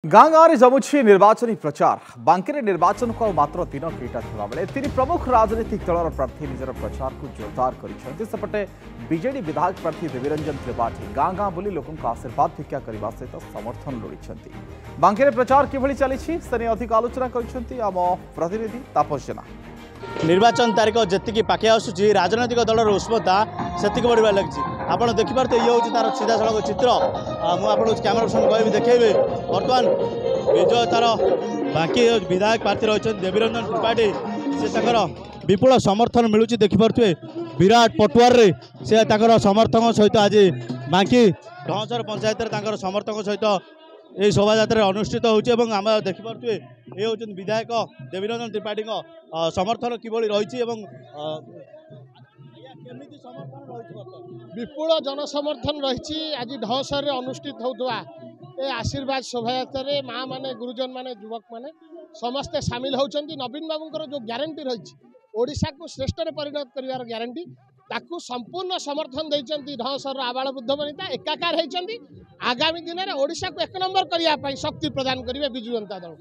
गाँ गाँव में जमुची निर्वाचन प्रचार बांकी निर्वाचन को मात्र दिन कईटा था बेले तीन प्रमुख राजनीतिक दलर प्रार्थी निजर प्रचार को जोरदार करपटे बीजेडी विधायक प्रार्थी देवीरंजन त्रिपाठी गाँ गाँ बुली लोकों आशीर्वाद भिक्षा करने सहित समर्थन लोड़ी बांकी प्रचार किभली चली से अधिक आलोचना करम प्रतिनिधि तापस जेना। निर्वाचन तारीख जी पाखे आसूँ राजनैतिक दलर उष्मता से बढ़ा लगी आप देखिपे ये हूँ तार सीधा सड़क चित्र मुझे कैमेरा कह देखेबे बर्तमान विजय तार बाकी विधायक प्रार्थी रही देवीरंजन त्रिपाठी से विपुल समर्थन मिलूँ देखिपे विराट पटुआर से समर्थक सहित आज बांकी ढंसर पंचायत समर्थक सहित ये शोभा अनुष्ठित होती देखिपे ये हूँ विधायक देवीरंजन त्रिपाठी समर्थन किभली रही विपुल जनसमर्थन रही आज ढंसर अनुष्ठित होता ए आशीर्वाद शोभा माँ माने गुरुजन माने युवक माने समस्ते सामिल होती नवीन बाबूंकर जो ग्यारंटी रही ओडिशा को श्रेष्ठ परिणत कर ग्यारंटी ताकू संपूर्ण समर्थन देती ढंसर आबाल बुद्ध वनिता एकाकार होती आगामी दिन में ओडिशा को एक नंबर करने शक्ति प्रदान करेंगे विजु जनता दल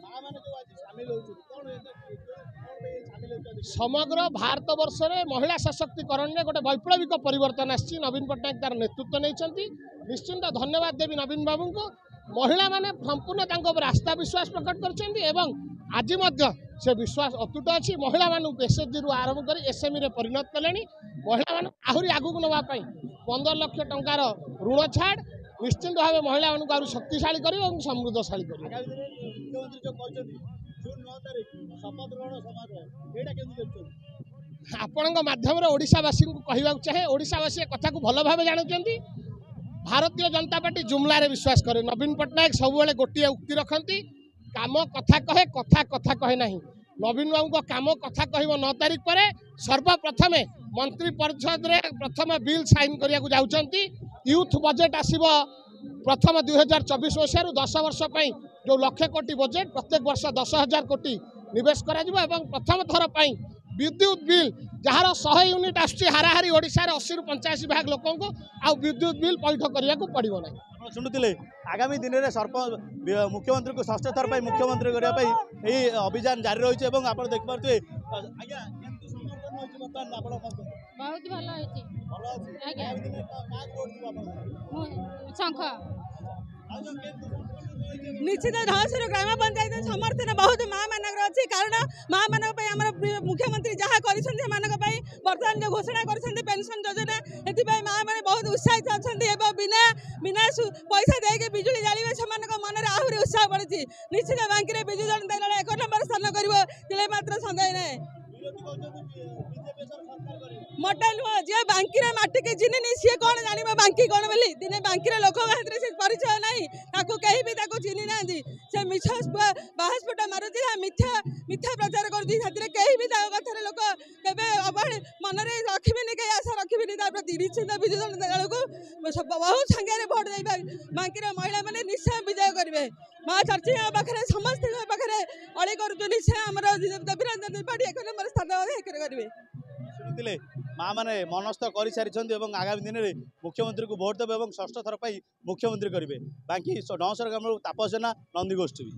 समग्र भारत वर्ष में महिला सशक्तिकरण में गोटे वैप्लविक परिवर्तन आसी नवीन पट्टनायक तार नेतृत्व नहीं निश्चिंत धन्यवाद देवी नवीन बाबू को महिला माने संपूर्ण आस्था विश्वास प्रकट कर आज से विश्वास अतुट अच्छी महिला मानक एसएचजी रु आरंभ कर एसएमई रे परिणत कले महिला मान आहरी आगू नापी 15 लाख टंकार ऋण छाड़ निश्चिंत भाव महिला मानक शक्तिशाली कर समृद्धशाली आपण माध्यम ओडिशावासी को कहवाक चाहे ओडिशावासी कथा को भल भाव जानते भारतीय जनता पार्टी जुमला रे विश्वास करे नवीन पट्टनायक सब गोटे उक्ति रखती काम कथा कहे कथा कथा कहे ना नवीन बाबू को काम कथा कह 9 तारीख पर सर्वप्रथम मंत्री परिषद रे प्रथम बिल साइन करने को जाउछंती यूथ बजेट आसीबो प्रथम 2024 मसीह 10 वर्ष जो 1 लाख कोटी बजेट प्रत्येक वर्ष 10,000 कोटी निवेश करा प्रथम थर विद्युत बिल जार 100 यूनिट आसुची हाराहारी ओडिशा रे 80 रु 85 भाग लोकों को आ विद्युत बिल पैठ करिया को पड़िबो नै। शुणुले आगामी दिन में मुख्यमंत्री को षष्ठ थर मुख्यमंत्री करने अभियान जारी रही है आप देखिपे बहुत भल निश्चित ढंसर ग्राम पंचायत समर्थन बहुत माँ मानक अच्छी कारण माँ मानक मुख्यमंत्री जहाँ कर बर्तमान जो घोषणा कर पेंशन योजना ये माँ मैंने बहुत उत्साहित अच्छा बिना बिना पैसा देके बिजुली जाड़े से मन में आहरी उत्साह बढ़ी निश्चित बांकी विजु जनता दल 1 नंबर स्थान कर मात्र सन्देह ना मोटा नुह जी बांकी माटी के चिन्हनी सी कौन जान बांकी कौन बोली दिने बांकी लोक से परिचय ना कहीं भी चिन्ह ना से मिछ बाहस्फुटा मारुति मिथ्या मिथ्या प्रचार करें भी कथार लोक के मन में रखिबिनी कहीं आशा रखिबिनी प्रति निश्चित विजु जनता दल को बहुत संख्यार भोट दे बांकी महिला मैंने निश्चय विजय करेंगे माँ चर्ची पाखे समस्त पाखे अड़ी कर निश्चय आम देवीरंजन त्रिपाठी 1 नंबर स्थान करेंगे माँ मैंने मनस्थ कर सारी आगामी दिन में मुख्यमंत्री को भोट देवे और षष्ठ थर मुख्यमंत्री करेंगे बाकी ढंसर ग्राम तापस जेना नंदीगोष्ठी।